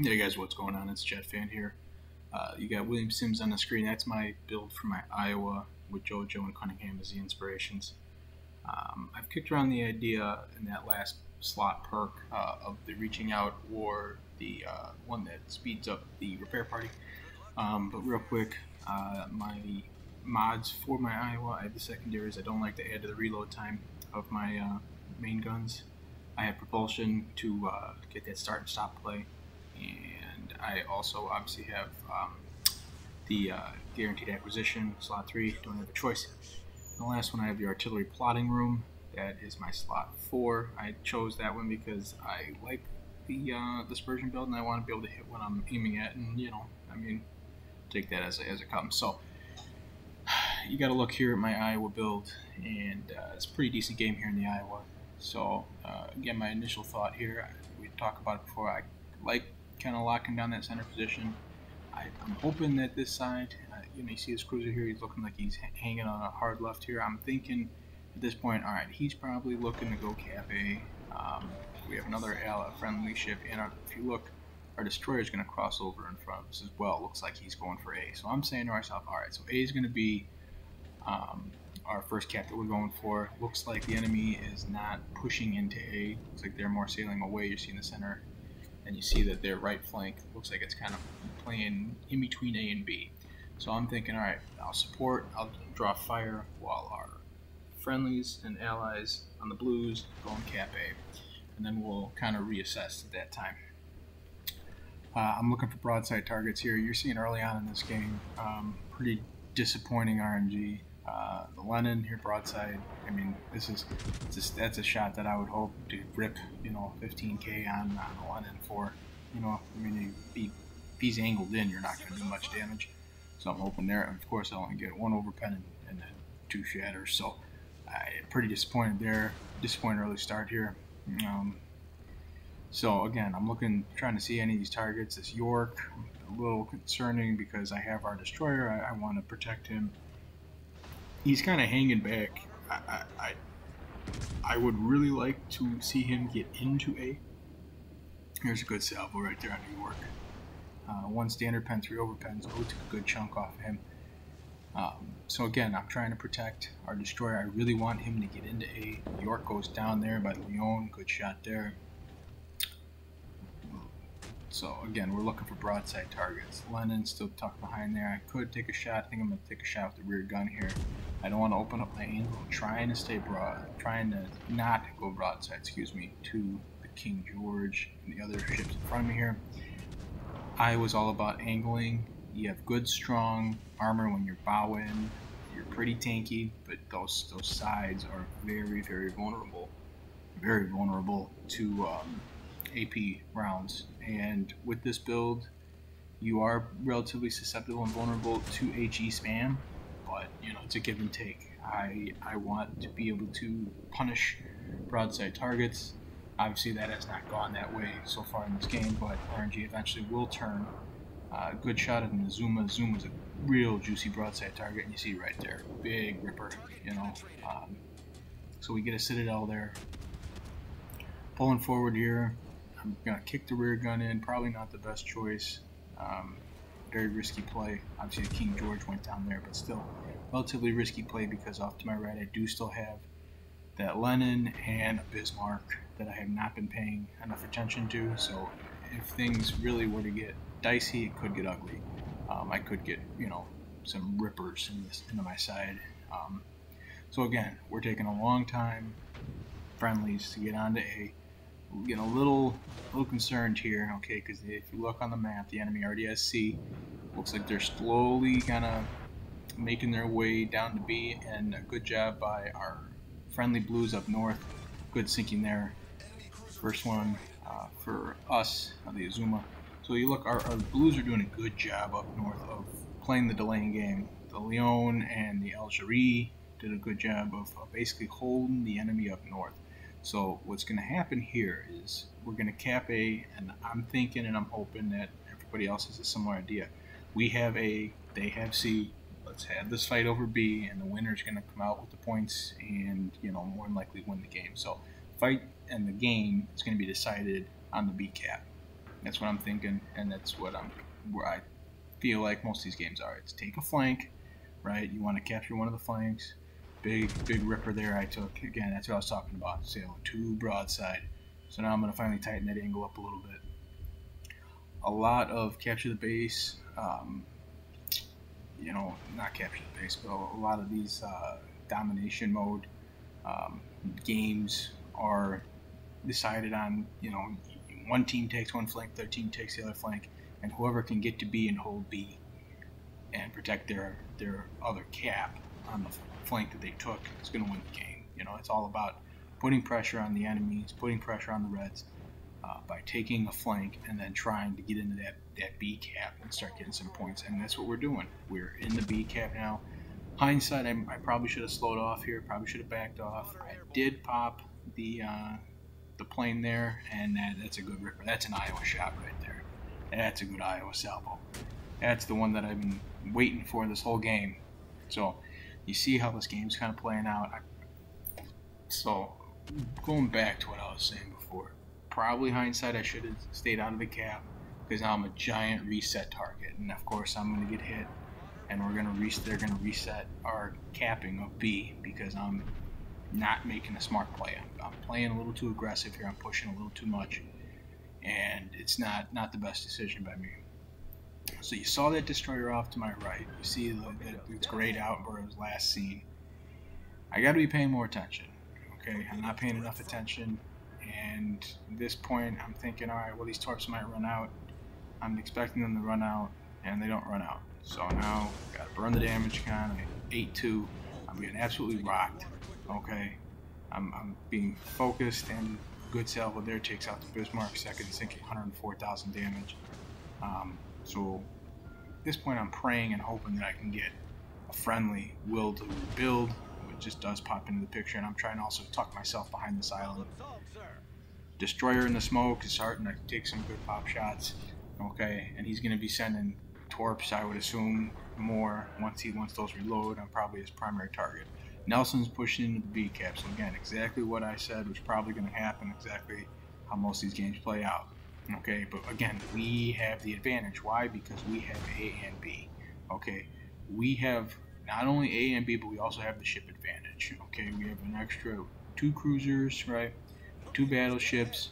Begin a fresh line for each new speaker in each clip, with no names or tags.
Hey guys, what's going on? It's Jet Fan here. You got William Sims on the screen. That's my build for my Iowa with JoJo and Cunningham as the inspirations. I've kicked around the idea in that last slot perk of the reaching out or the one that speeds up the repair party. But real quick, my mods for my Iowa, I have the secondaries. I don't like to add to the reload time of my main guns. I have propulsion to get that start and stop play, and I also obviously have the guaranteed acquisition, slot 3, don't have a choice. And the last one, I have the artillery plotting room. That is my slot 4. I chose that one because I like the dispersion build, and I want to be able to hit what I'm aiming at, and take that as it comes. So you got to look here at my Iowa build, and it's a pretty decent game here in the Iowa. So again, my initial thought here, we talked about it before, I like kind of locking down that center position. I'm hoping that this side, you see this cruiser here, he's looking like he's hanging on a hard left here. I'm thinking at this point, all right, he's probably looking to go cap A. We have another friendly ship, and if you look, our destroyer is going to cross over in front of us as well. Looks like he's going for A. So I'm saying to myself, all right, so A is going to be our first cap that we're going for. Looks like the enemy is not pushing into A. Looks like they're more sailing away. You see in the center, and you see that their right flank looks like it's kind of playing in between A and B. So I'm thinking, all right, I'll support, I'll draw fire while our friendlies and allies on the blues go and cap A, and then we'll kind of reassess at that time. I'm looking for broadside targets here. You're seeing early on in this game, pretty disappointing RNG. The Lenin here broadside. I mean, that's a shot that I would hope to rip, 15k on the Lenin for. If he's angled in, you're not going to do much damage. So I'm hoping there. And of course, I only get 1 overpen and then 2 shatters. So pretty disappointed there. Disappointed early start here. So again, I'm trying to see any of these targets. This York, a little concerning because I have our destroyer. I want to protect him. He's kind of hanging back. I would really like to see him get into A. Here's a good salvo right there on New York. 1 standard pen, 3 overpens. Oh, took a good chunk off of him. So again, I'm trying to protect our destroyer. I really want him to get into A. York goes down there by the Leon. Good shot there. So again, we're looking for broadside targets. Lenin still tucked behind there. I could take a shot. I think I'm going to take a shot with the rear gun here. I don't want to open up my angle. I'm trying to stay broad. Trying to not go broadside, to the King George and the other ships in front of me here. I was all about angling. You have good, strong armor when you're bowing. You're pretty tanky, but those sides are very, very vulnerable. Very vulnerable to AP rounds, and with this build you are relatively susceptible and vulnerable to HE spam, but it's a give and take. I want to be able to punish broadside targets. Obviously that has not gone that way so far in this game, but RNG eventually will turn. Good shot at the Zuma. Zuma's a real juicy broadside target, and you see right there, big ripper, so we get a Citadel there. Pulling forward here, I'm going to kick the rear gun in, probably not the best choice. Very risky play. Obviously the King George went down there, but still relatively risky play because off to my right I do still have that Lenin and a Bismarck that I have not been paying enough attention to. So if things really were to get dicey, it could get ugly. I could get, some rippers into my side. So again, we're taking a long time, friendlies, to get onto A. We're getting a little concerned here, okay, because if you look on the map, the enemy already has C. Looks like they're slowly kind of making their way down to B, and a good job by our friendly blues up north. Good sinking there. First one for us, the Azuma. So you look, our blues are doing a good job up north of playing the delaying game. The Leon and the Algerie did a good job of basically holding the enemy up north. So what's going to happen here is we're going to cap A, and I'm thinking and I'm hoping that everybody else has a similar idea. We have A, they have C. Let's have this fight over B, and the winner's going to come out with the points and, more than likely win the game. So fight and the game is going to be decided on the B cap. That's what I'm thinking, and that's where I feel like most of these games are. It's take a flank, right? You want to capture one of the flanks. Big ripper there I took. Again, that's what I was talking about. Sail to broadside. So now I'm going to finally tighten that angle up a little bit. A lot of capture the base, not capture the base, but a lot of these domination mode games are decided on, one team takes one flank, the other team takes the other flank, and whoever can get to B and hold B and protect their other cap on the flank that they took is going to win the game. It's all about putting pressure on the enemies, putting pressure on the Reds by taking a flank and then trying to get into that B cap and start getting some points. And that's what we're doing. We're in the B cap now. Hindsight, I probably should have slowed off here. Probably should have backed off. I did pop the plane there, and that's a good ripper. That's an Iowa shot right there. That's a good Iowa salvo. That's the one that I've been waiting for this whole game. So you see how this game's kind of playing out. So going back to what I was saying before, probably hindsight I should have stayed out of the cap because now I'm a giant reset target, and of course I'm going to get hit, and they're going to reset our capping of B because I'm not making a smart play. I'm playing a little too aggressive here. I'm pushing a little too much, and it's not the best decision by me. So you saw that destroyer off to my right. You see that it's grayed out where it was last seen. I got to be paying more attention. Okay, I'm not paying enough attention, and at this point I'm thinking, all right, well, these torps might run out. I'm expecting them to run out, and they don't run out. So now got to burn the damage con. 8-2. I'm getting absolutely rocked. Okay, I'm being focused, and good salvo there takes out the Bismarck second, sinking 104,000 damage. So at this point I'm praying and hoping that I can get a friendly will to rebuild. It just does pop into the picture, and I'm trying to also tuck myself behind this island. Destroyer in the smoke is starting to take some good pop shots. Okay, and he's going to be sending torps, I would assume, more once those reload. I'm probably his primary target. Nelson's pushing into the B cap, so again, exactly what I said was probably going to happen, exactly how most of these games play out. Okay, but again, we have the advantage. Why? Because we have A and B. Okay, we have not only A and B, but we also have the ship advantage. Okay, we have an extra 2 cruisers, right? 2 battleships,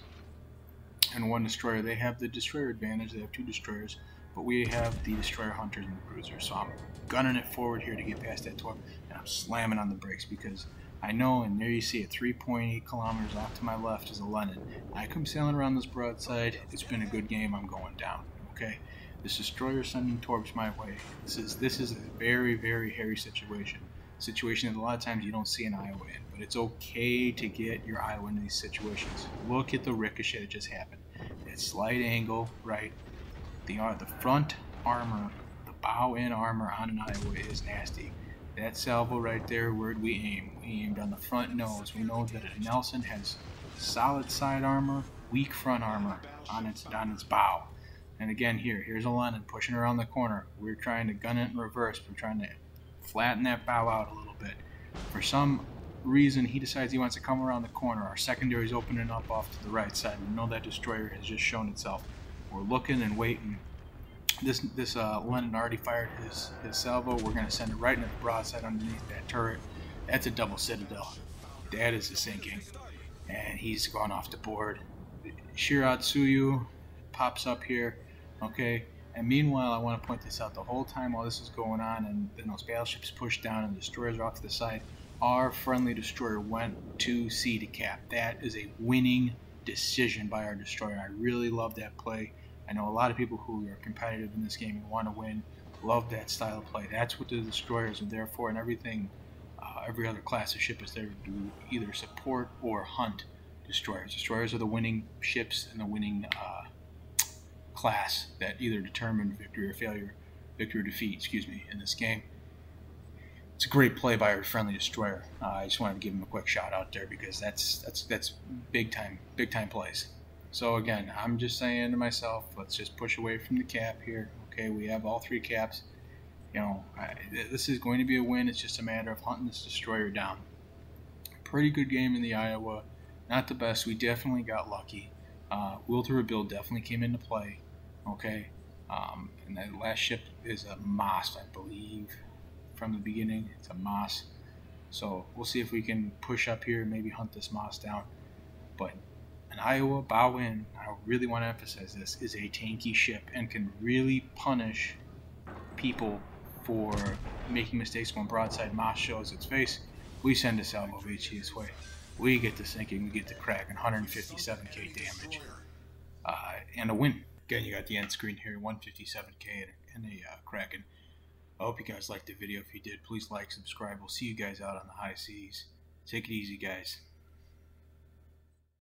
and 1 destroyer. They have the destroyer advantage. They have 2 destroyers, but we have the destroyer hunters and the cruisers. So I'm gunning it forward here to get past that torp, and I'm slamming on the brakes because I know, and there you see it, 3.8 kilometers off to my left is a Lenin. I come sailing around this broadside. It's been a good game. I'm going down. Okay, this destroyer sending torps my way. This is a very, very hairy situation. Situation that a lot of times you don't see an Iowa in, but it's okay to get your Iowa in these situations. Look at the ricochet that just happened. That slight angle, right? The front armor, the bow end armor on an Iowa is nasty. That salvo right there, where'd we aim? We aimed on the front nose. We know that a Nelson has solid side armor, weak front armor on its bow. And again, here's a Lenin pushing around the corner. We're trying to gun it in reverse. We're trying to flatten that bow out a little bit. For some reason, he decides he wants to come around the corner. Our secondary is opening up off to the right side. We know that destroyer has just shown itself. We're looking and waiting. This Lenin already fired his salvo. We're going to send it right into the broadside underneath that turret. That's a double citadel. That is a sinking. And he's gone off the board. Shiratsuyu pops up here. Okay. And meanwhile, I want to point this out, the whole time while this is going on and then those battleships push down and the destroyers are off to the side, our friendly destroyer went to C to cap. That is a winning decision by our destroyer. I really love that play. I know a lot of people who are competitive in this game and want to win love that style of play. That's what the destroyers are there for, and every other class of ship is there to either support or hunt destroyers. Destroyers are the winning ships and the winning class that either determine victory or failure, victory or defeat, in this game. It's a great play by our friendly destroyer. I just wanted to give him a quick shout out there because that's big time plays. So again, I'm just saying to myself, let's just push away from the cap here. Okay, we have all 3 caps. This is going to be a win. It's just a matter of hunting this destroyer down. Pretty good game in the Iowa. Not the best. We definitely got lucky. Will to rebuild definitely came into play. Okay, and that last ship is a Moss, I believe, from the beginning. It's a Moss. So we'll see if we can push up here and maybe hunt this Moss down. But an Iowa Bowen, I really want to emphasize this, is a tanky ship and can really punish people for making mistakes when broadside Moss shows its face. We send a salvo of HE this way. We get to sinking, we get to cracking 157k damage, and a win. Again, you got the end screen here, 157k and a Kraken. I hope you guys liked the video. If you did, please like, subscribe. We'll see you guys out on the high seas. Take it easy, guys.